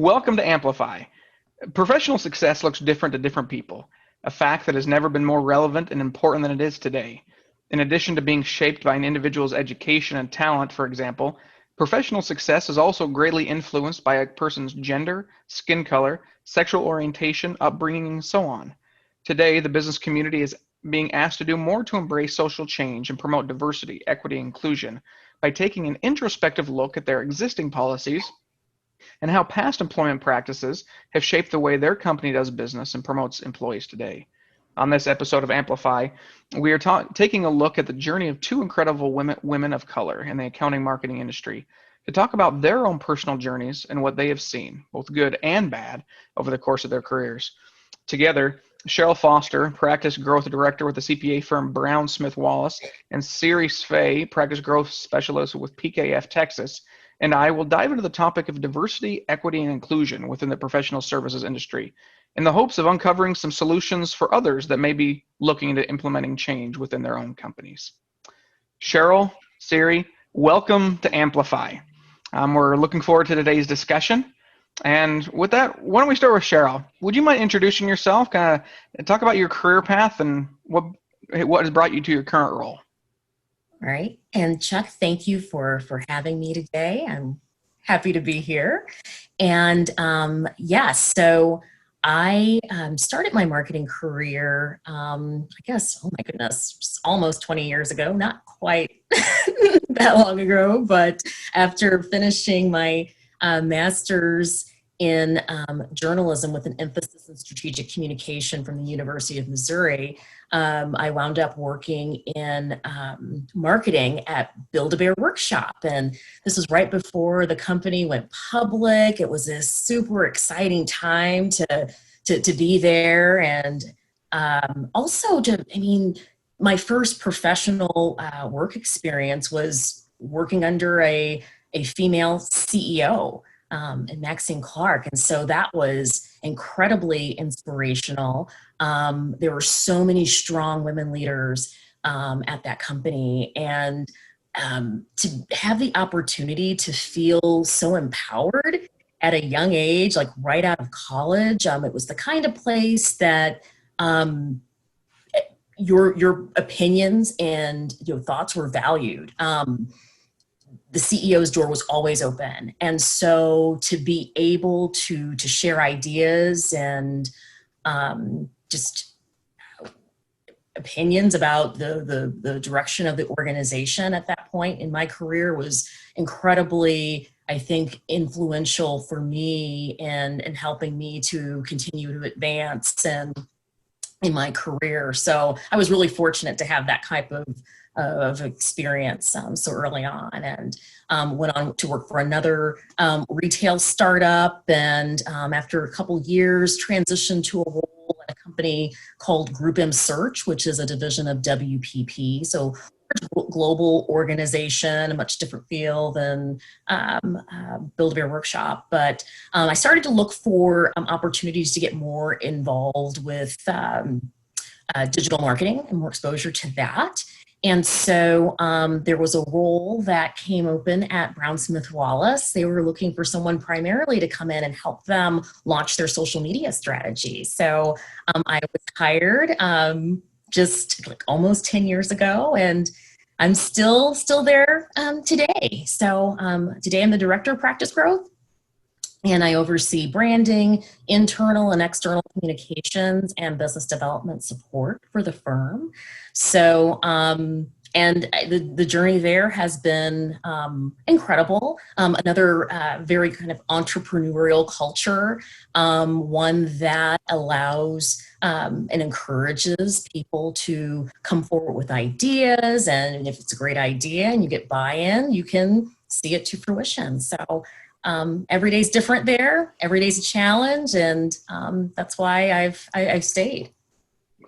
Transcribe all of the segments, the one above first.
Welcome to Amplify. Professional success looks different to different people, a fact that has never been more relevant and important than it is today. In addition to being shaped by an individual's education and talent, for example, professional success is also greatly influenced by a person's gender, skin color, sexual orientation, upbringing, and so on. Today, the business community is being asked to do more to embrace social change and promote diversity, equity, and inclusion by taking an introspective look at their existing policies and how past employment practices have shaped the way their company does business and promotes employees today. On this episode of Amplify, we are taking a look at the journey of two incredible women of color in the accounting marketing industry to talk about their own personal journeys and what they have seen, both good and bad, over the course of their careers. Together, Cheryl Foster, Practice Growth Director with the CPA firm Brown Smith Wallace, and Siri Svay, Practice Growth Specialist with PKF Texas, and I will dive into the topic of diversity, equity, and inclusion within the professional services industry in the hopes of uncovering some solutions for others that may be looking into implementing change within their own companies. Cheryl, Siri, welcome to Amplify. We're looking forward to today's discussion. And with that, why don't we start with Cheryl? Would you mind introducing yourself, kind of talk about your career path and what has brought you to your current role? All right. And Chuck, thank you for having me today. I'm happy to be here. And so I started my marketing career, I guess, oh my goodness, almost 20 years ago, not quite that long ago, but after finishing my master's in journalism with an emphasis in strategic communication from the University of Missouri, I wound up working in marketing at Build-A-Bear Workshop. And this was right before the company went public. It was a super exciting time to be there. And my first professional work experience was working under a female CEO, and Maxine Clark. And so that was incredibly inspirational. There were so many strong women leaders at that company. And to have the opportunity to feel so empowered at a young age, like right out of college, it was the kind of place that your opinions and your thoughts were valued. The CEO's door was always open. And so to be able to share ideas and just opinions about the direction of the organization at that point in my career was incredibly, I think, influential for me and in helping me to continue to advance in my career. So I was really fortunate to have that type of experience so early on, and went on to work for another retail startup, and after a couple years transitioned to a role at a company called Group M Search, which is a division of WPP. So global organization, a much different feel than Build-A-Bear Workshop. But I started to look for opportunities to get more involved with digital marketing and more exposure to that. And so there was a role that came open at Brown Smith Wallace. They were looking for someone primarily to come in and help them launch their social media strategy. So I was hired just like almost 10 years ago, and I'm still there today. So today I'm the Director of Practice Growth, and I oversee branding, internal and external communications, and business development support for the firm. So, and the journey there has been incredible. Another very kind of entrepreneurial culture, one that allows and encourages people to come forward with ideas. And if it's a great idea and you get buy-in, you can see it to fruition. So every day's different there. Every day's a challenge, and that's why I've stayed.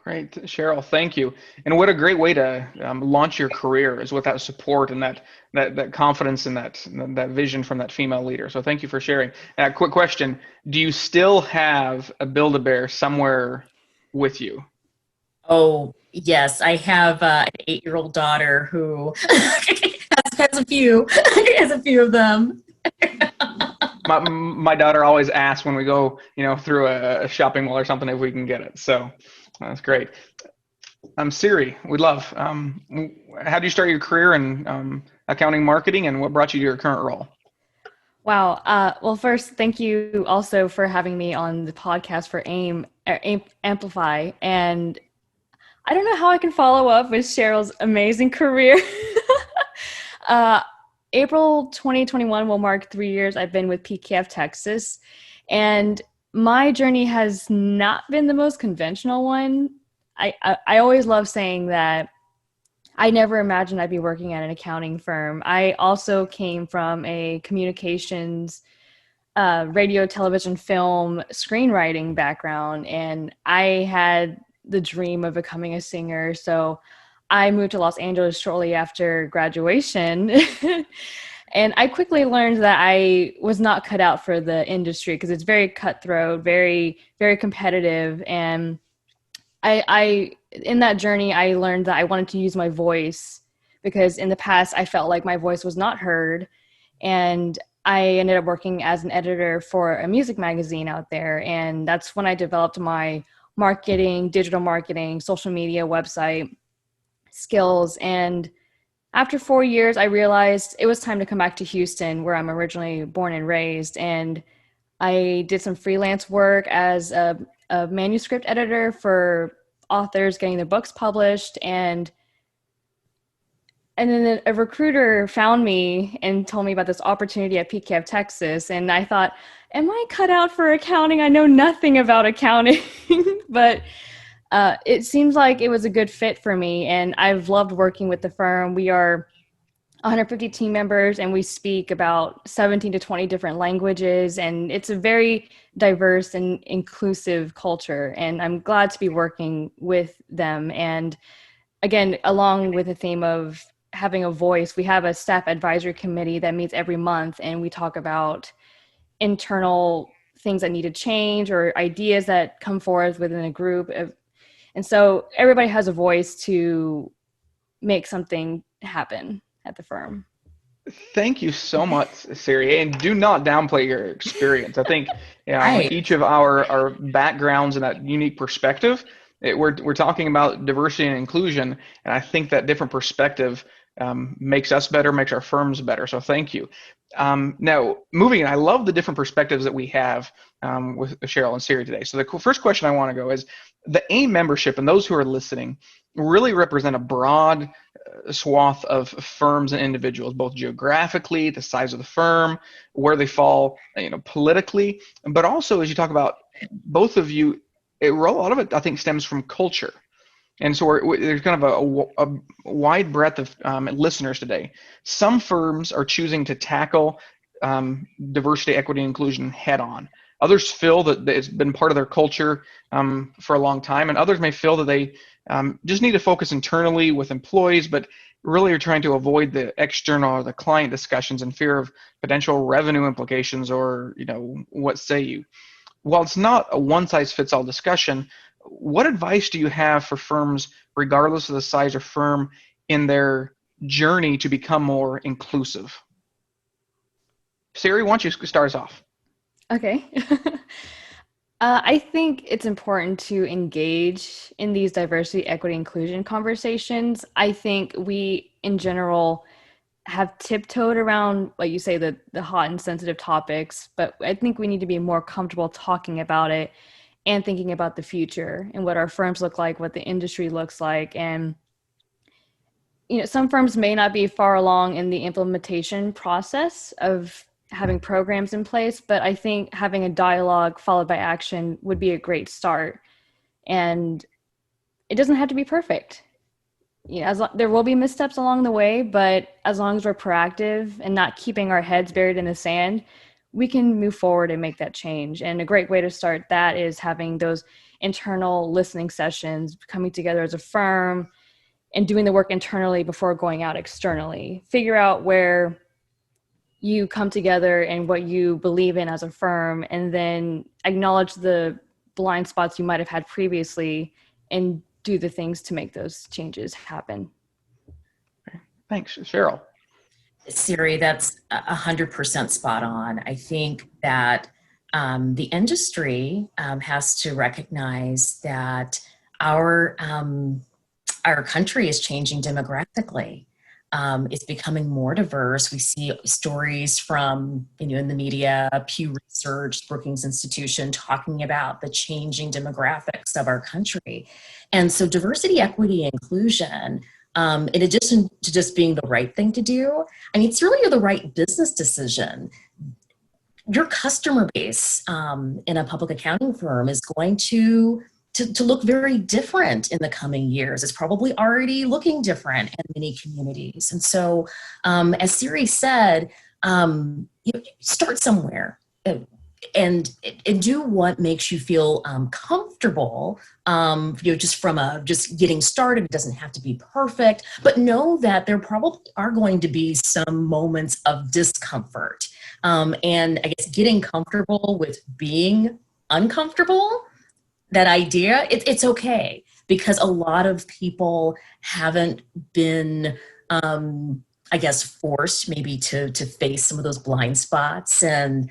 Great, Cheryl, thank you. And what a great way to launch your career is with that support and that confidence and that vision from that female leader. So thank you for sharing. Quick question: do you still have a Build-A-Bear somewhere with you? Oh yes, I have an 8-year-old daughter who has a few of them. my daughter always asks when we go, through a shopping mall or something if we can get it. So that's great. Siri, we'd love. How did you start your career in accounting marketing, and what brought you to your current role? Wow. Well, first, thank you also for having me on the podcast for AIM Amplify. And I don't know how I can follow up with Cheryl's amazing career. uh, April 2021 will mark 3 years I've been with PKF Texas. And my journey has not been the most conventional one. I always love saying that I never imagined I'd be working at an accounting firm. I also came from a communications, radio, television, film, screenwriting background, and I had the dream of becoming a singer. So I moved to Los Angeles shortly after graduation. And I quickly learned that I was not cut out for the industry because it's very cutthroat, very, very competitive. And I in that journey, I learned that I wanted to use my voice because in the past I felt like my voice was not heard. And I ended up working as an editor for a music magazine out there. And that's when I developed my marketing, digital marketing, social media, website skills. And after 4 years, I realized it was time to come back to Houston, where I'm originally born and raised. And I did some freelance work as a manuscript editor for authors getting their books published. And then a recruiter found me and told me about this opportunity at PKF Texas. And I thought, am I cut out for accounting? I know nothing about accounting, but it seems like it was a good fit for me. And I've loved working with the firm. We are 150 team members and we speak about 17 to 20 different languages. And it's a very diverse and inclusive culture. And I'm glad to be working with them. And again, along with the theme of having a voice, we have a staff advisory committee that meets every month, and we talk about internal things that need to change or ideas that come forth within a group. And so everybody has a voice to make something happen at the firm. Thank you so much, Siri, and do not downplay your experience. I think Right. each of our backgrounds and that unique perspective, we're talking about diversity and inclusion, and I think that different perspective makes us better, makes our firms better. So thank you. Now, moving, I love the different perspectives that we have with Cheryl and Siri today. So the first question I want to go is, the AIM membership and those who are listening really represent a broad swath of firms and individuals, both geographically, the size of the firm, where they fall, politically, but also as you talk about both of you, a lot of it I think stems from culture. And so there's kind of a wide breadth of listeners today. Some firms are choosing to tackle diversity, equity, and inclusion head on. Others feel that it's been part of their culture for a long time, and others may feel that they just need to focus internally with employees, but really are trying to avoid the external or the client discussions in fear of potential revenue implications or, what say you. While it's not a one-size-fits-all discussion, what advice do you have for firms, regardless of the size of firm, in their journey to become more inclusive? Siri, why don't you start us off? Okay. I think it's important to engage in these diversity, equity, inclusion conversations. I think we, in general, have tiptoed around, like you say, the hot and sensitive topics, but I think we need to be more comfortable talking about it and thinking about the future and what our firms look like, what the industry looks like. And, some firms may not be far along in the implementation process of having programs in place, but I think having a dialogue followed by action would be a great start. And it doesn't have to be perfect. There will be missteps along the way, but as long as we're proactive and not keeping our heads buried in the sand, we can move forward and make that change. And a great way to start that is having those internal listening sessions, coming together as a firm and doing the work internally before going out externally. Figure out where you come together and what you believe in as a firm, and then acknowledge the blind spots you might have had previously and do the things to make those changes happen. Thanks, Cheryl. Siri, that's 100% spot on. I think that the industry has to recognize that our our country is changing demographically. It's becoming more diverse. We see stories from, in the media, Pew Research, Brookings Institution, talking about the changing demographics of our country. And so diversity, equity, inclusion, in addition to just being the right thing to do, I mean, it's really the right business decision. Your customer base in a public accounting firm is going to look very different in the coming years. It's probably already looking different in many communities. And so, as Siri said, start somewhere and do what makes you feel comfortable. Just from just getting started. It doesn't have to be perfect, but know that there probably are going to be some moments of discomfort. And I guess getting comfortable with being uncomfortable, that idea, it's okay, because a lot of people haven't been, I guess, forced maybe to face some of those blind spots, and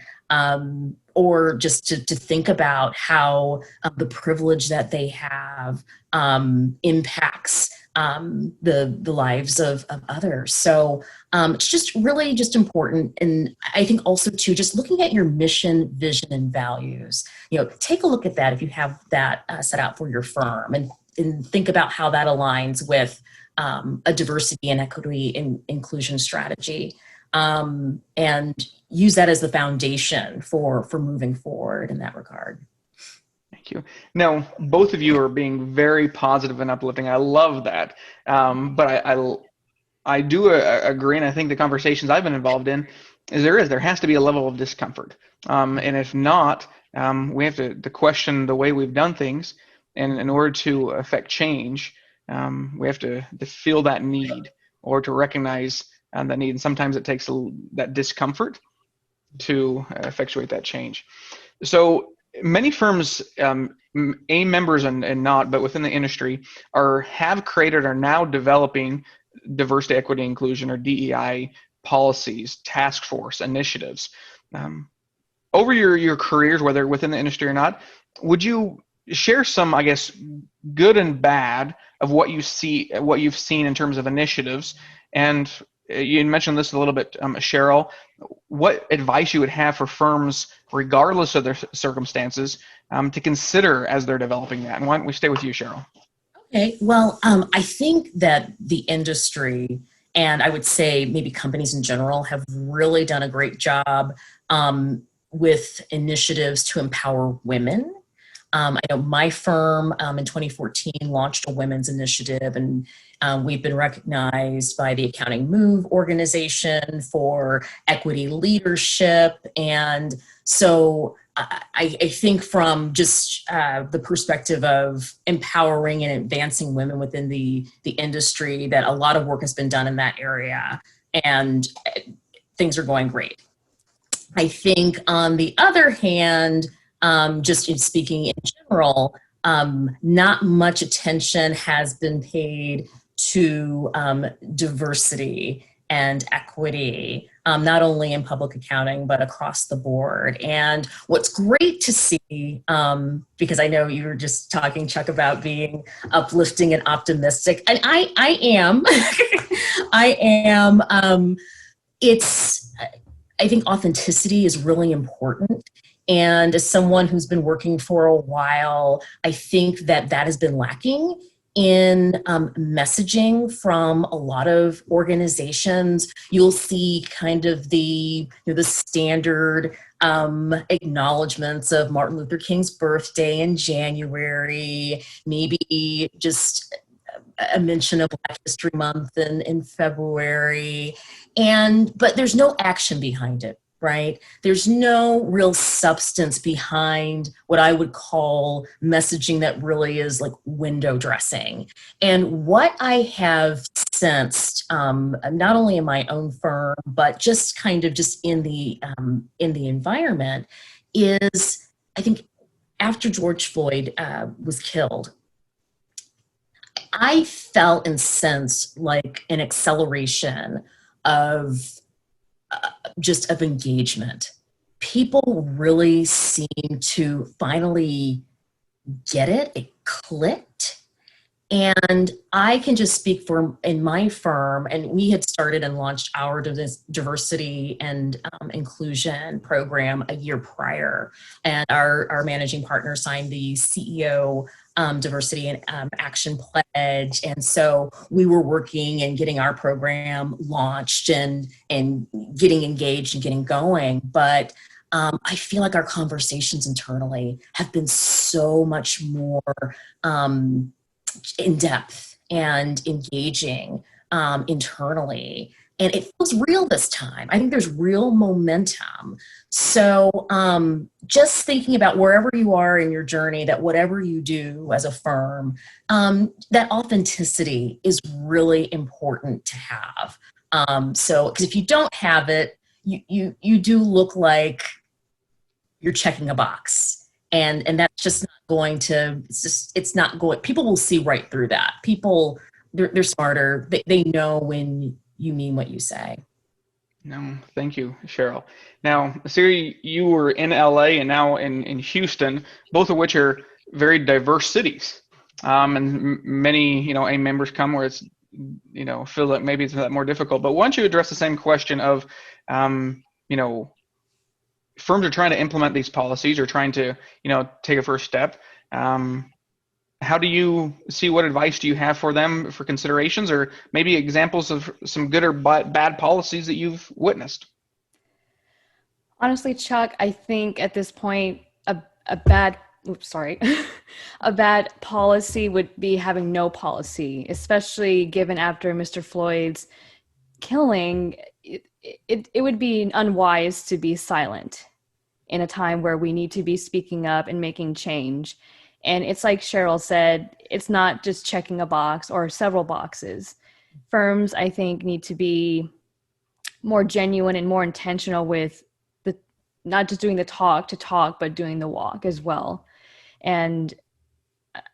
or just to think about how the privilege that they have impacts the lives of others. So it's just really just important. And I think also too, just looking at your mission, vision, and values, take a look at that if you have that set out for your firm, and think about how that aligns with a diversity and equity and inclusion strategy, and use that as the foundation for moving forward in that regard. Thank you. Now, both of you are being very positive and uplifting. I love that. But I do agree, and I think the conversations I've been involved in is there has to be a level of discomfort. And if not, we have to question the way we've done things. And in order to affect change, we have to feel that need, or to recognize that need. And sometimes it takes that discomfort to effectuate that change. So many firms, AIM members and not, but within the industry, have created, are now developing diversity, equity, inclusion, or DEI policies, task force initiatives. Over your careers, whether within the industry or not, would you share some, I guess, good and bad of what you've seen in terms of initiatives? And you mentioned this a little bit, Cheryl. What advice you would have for firms, regardless of their circumstances, to consider as they're developing that? And why don't we stay with you, Cheryl? Okay, well, I think that the industry, and I would say maybe companies in general, have really done a great job with initiatives to empower women. I know my firm in 2014 launched a women's initiative, and we've been recognized by the Accounting Move organization for equity leadership. And so I think from just the perspective of empowering and advancing women within the industry, that a lot of work has been done in that area, and things are going great. I think on the other hand, just in speaking in general, not much attention has been paid to diversity and equity, not only in public accounting, but across the board. And what's great to see, because I know you were just talking, Chuck, about being uplifting and optimistic, and I am, I think authenticity is really important. And as someone who's been working for a while, I think that has been lacking in messaging from a lot of organizations. You'll see kind of the standard acknowledgments of Martin Luther King's birthday in January, maybe just a mention of Black History Month in February, but there's no action behind it. Right? There's no real substance behind what I would call messaging that really is like window dressing. And what I have sensed, not only in my own firm, but just kind of just in the environment, is I think after George Floyd was killed, I felt and sensed like an acceleration of just of engagement. People really seem to finally get it. It clicked. And I can just speak for in my firm, and we had started and launched our diversity and inclusion program a year prior. And our managing partner signed the CEO diversity and action pledge. And so we were working and getting our program launched and getting engaged and getting going. But I feel like our conversations internally have been so much more in depth and engaging internally. And it feels real this time. I think there's real momentum. So just thinking about wherever you are in your journey, that whatever you do as a firm, that authenticity is really important to have. So, because if you don't have it, you do look like you're checking a box. And that's just not going to, it's not going, people will see right through that. People, they're smarter. They know when you mean what you say. No, thank you, Cheryl. Now, Siri, you were in LA and now in Houston, both of which are very diverse cities. And many, AIM members come where it's, feel like maybe it's more difficult. But why don't you address the same question of, firms are trying to implement these policies or trying to, take a first step. How do you see, what advice do you have for them for considerations, or maybe examples of some good or bad policies that you've witnessed? Honestly, Chuck, I think at this point, a bad a bad policy would be having no policy, especially given after Mr. Floyd's killing. It would be unwise to be silent in a time where we need to be speaking up and making change. And it's like Cheryl said, it's not just checking a box or several boxes. Firms, I think, need to be more genuine and more intentional with not just doing the talk to talk, but doing the walk as well. And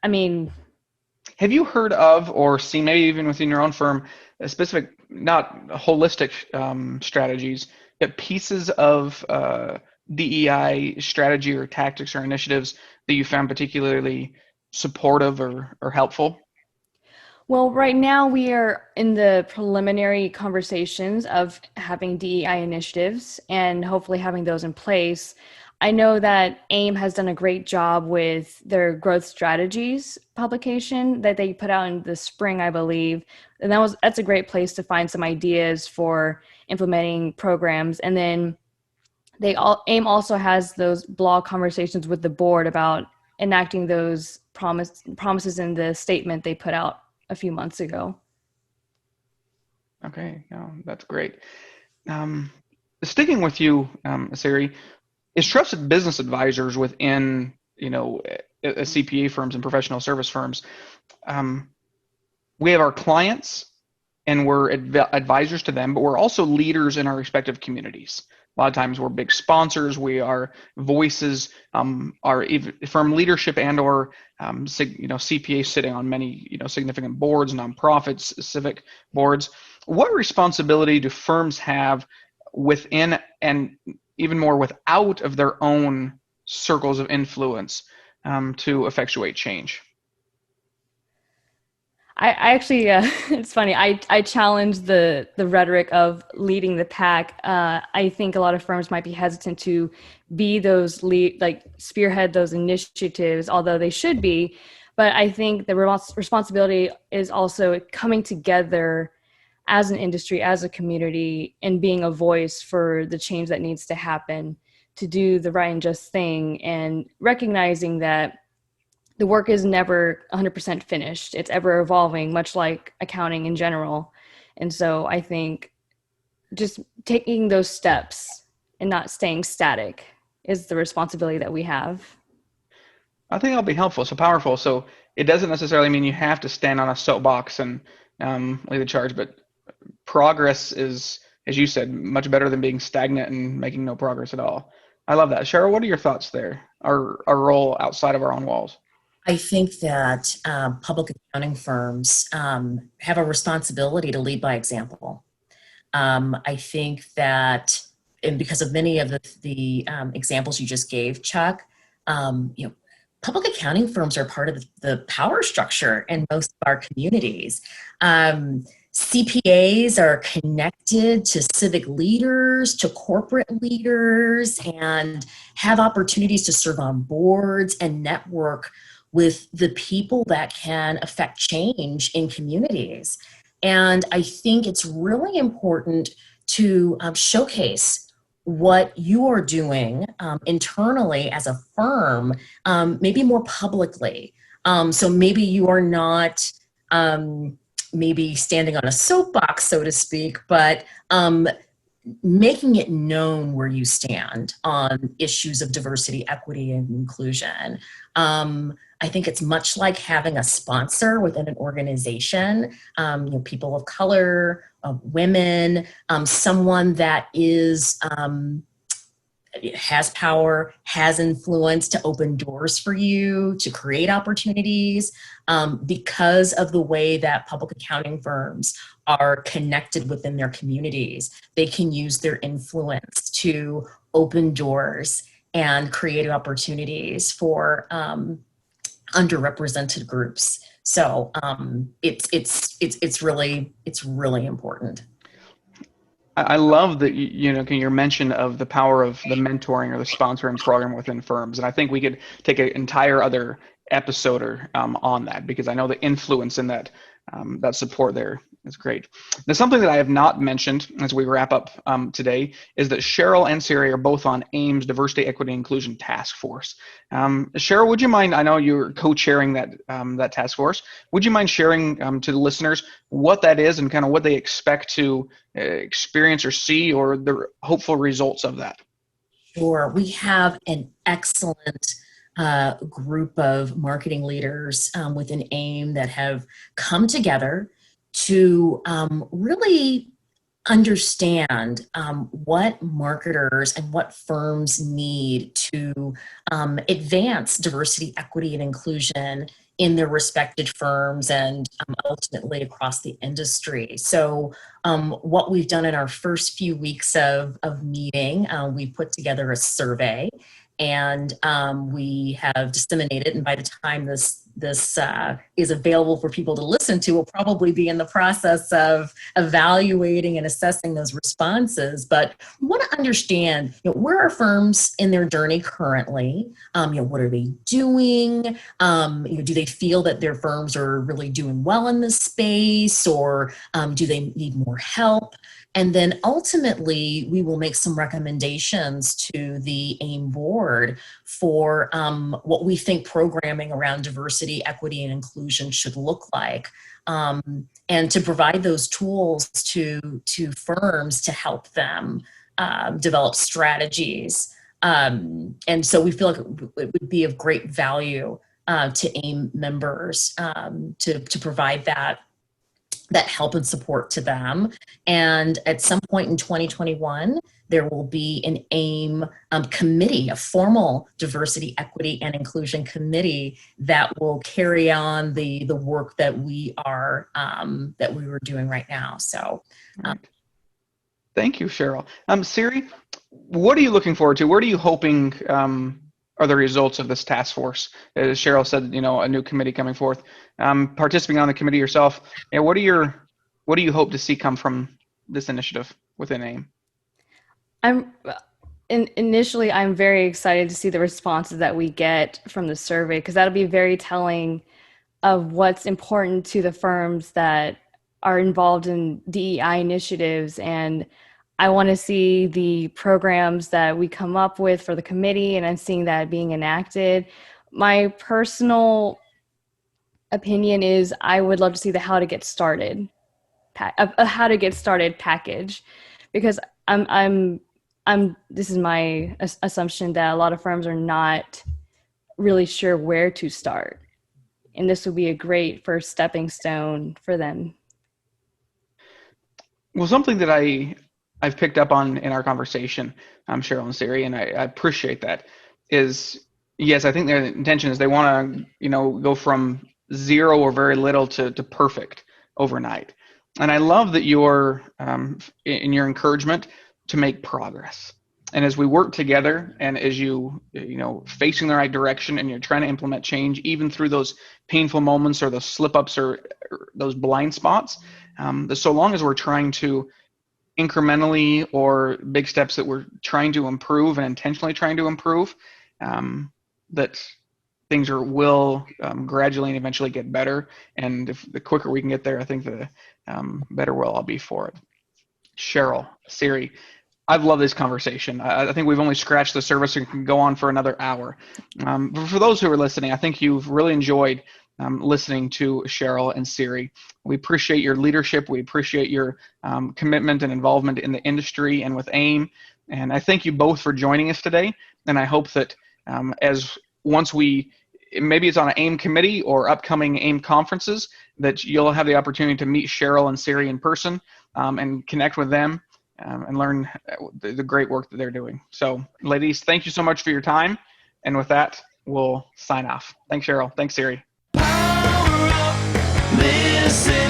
I mean, have you heard of or seen, maybe even within your own firm, a specific, not holistic strategies, but pieces of DEI strategy or tactics or initiatives that you found particularly supportive or helpful? Well, right now we are in the preliminary conversations of having DEI initiatives and hopefully having those in place. I know that AIM has done a great job with their growth strategies publication that they put out in the spring, I believe. And that's a great place to find some ideas for implementing programs. And then AIM also has those blog conversations with the board about enacting those promises in the statement they put out a few months ago. Okay, no, that's great. Sticking with you, Siri, is trusted business advisors within, CPA firms and professional service firms. We have our clients and we're advisors to them, but we're also leaders in our respective communities. A lot of times we're big sponsors, we are voices, our firm leadership and or CPA sitting on many significant boards, nonprofits, civic boards. What responsibility do firms have within and even more without of their own circles of influence to effectuate change? I actually, it's funny. I challenge the rhetoric of leading the pack. I think a lot of firms might be hesitant to be those spearhead those initiatives, although they should be. But I think the responsibility is also coming together as an industry, as a community, and being a voice for the change that needs to happen, to do the right and just thing, and recognizing that the work is never 100% finished. It's ever evolving, much like accounting in general. And so I think just taking those steps and not staying static is the responsibility that we have. I think that'll be helpful, so powerful. So it doesn't necessarily mean you have to stand on a soapbox and lead the charge, but progress is, as you said, much better than being stagnant and making no progress at all. I love that. Cheryl, what are your thoughts there? Our role outside of our own walls? I think that public accounting firms have a responsibility to lead by example. I think that and because of many of the examples you just gave, Chuck, public accounting firms are part of the power structure in most of our communities. CPAs are connected to civic leaders, to corporate leaders, and have opportunities to serve on boards and network with the people that can affect change in communities. And I think it's really important to showcase what you are doing internally as a firm, maybe more publicly. So maybe you are not maybe standing on a soapbox, so to speak, but making it known where you stand on issues of diversity, equity, and inclusion. I think it's much like having a sponsor within an organization, people of color, women, someone that is has power, has influence to open doors for you, to create opportunities, because of the way that public accounting firms are connected within their communities. They can use their influence to open doors and create opportunities for underrepresented groups. So it's really important. I love that your mention of the power of the mentoring or the sponsoring program within firms, and I think we could take an entire other episode on that, because I know the influence in that support there is great. Now, something that I have not mentioned as we wrap up today is that Cheryl and Siri are both on AAM's Diversity, Equity, and Inclusion Task Force. Cheryl, would you mind? I know you're co-chairing that task force. Would you mind sharing to the listeners what that is and kind of what they expect to experience or see, or the hopeful results of that? Sure. We have an excellent group of marketing leaders within AAM that have come together to really understand what marketers and what firms need to advance diversity, equity, and inclusion in their respected firms and ultimately across the industry. So what we've done in our first few weeks of meeting, we put together a survey, and we have disseminated, and by the time this is available for people to listen to, we'll probably be in the process of evaluating and assessing those responses. But we want to understand, where are firms in their journey currently? What are they doing? Do they feel that their firms are really doing well in this space, or do they need more help? And then ultimately, we will make some recommendations to the AAM board for what we think programming around diversity, equity, and inclusion should look like, and to provide those tools to firms to help them develop strategies. And so we feel like it would be of great value to AAM members to provide that help and support to them. And at some point in 2021, there will be an AAM committee, a formal diversity, equity, and inclusion committee that will carry on the work that we were doing right now. So, thank you, Cheryl. Siri, what are you looking forward to? What are you hoping are the results of this task force? As Cheryl said, a new committee coming forth. Participating on the committee yourself, what do you hope to see come from this initiative within AAM? Initially, I'm very excited to see the responses that we get from the survey, because that'll be very telling of what's important to the firms that are involved in DEI initiatives. And I want to see the programs that we come up with for the committee, and I'm seeing that being enacted. My personal opinion is I would love to see the how to get started package, because this is my assumption that a lot of firms are not really sure where to start, and this would be a great first stepping stone for them. Well, something that I've picked up on in our conversation, Cheryl and Siri, and I appreciate that, is yes, I think their intention is they want to, go from zero or very little to perfect overnight. And I love that you're in your encouragement to make progress. And as we work together, and as you facing the right direction, and you're trying to implement change, even through those painful moments or those slip ups or those blind spots, so long as we're trying to incrementally, or big steps that we're trying to improve and intentionally trying to improve, that things will gradually and eventually get better. And if the quicker we can get there, I think the better we'll all be for it. Cheryl, Siri, I've loved this conversation. I think we've only scratched the surface and can go on for another hour. But for those who are listening, I think you've really enjoyed listening to Cheryl and Siri. We appreciate your leadership. We appreciate your commitment and involvement in the industry and with AIM. And I thank you both for joining us today. And I hope that maybe it's on an AIM committee or upcoming AIM conferences, that you'll have the opportunity to meet Cheryl and Siri in person and connect with them and learn the great work that they're doing. So, ladies, thank you so much for your time. And with that, we'll sign off. Thanks, Cheryl. Thanks, Siri. Power up, listen.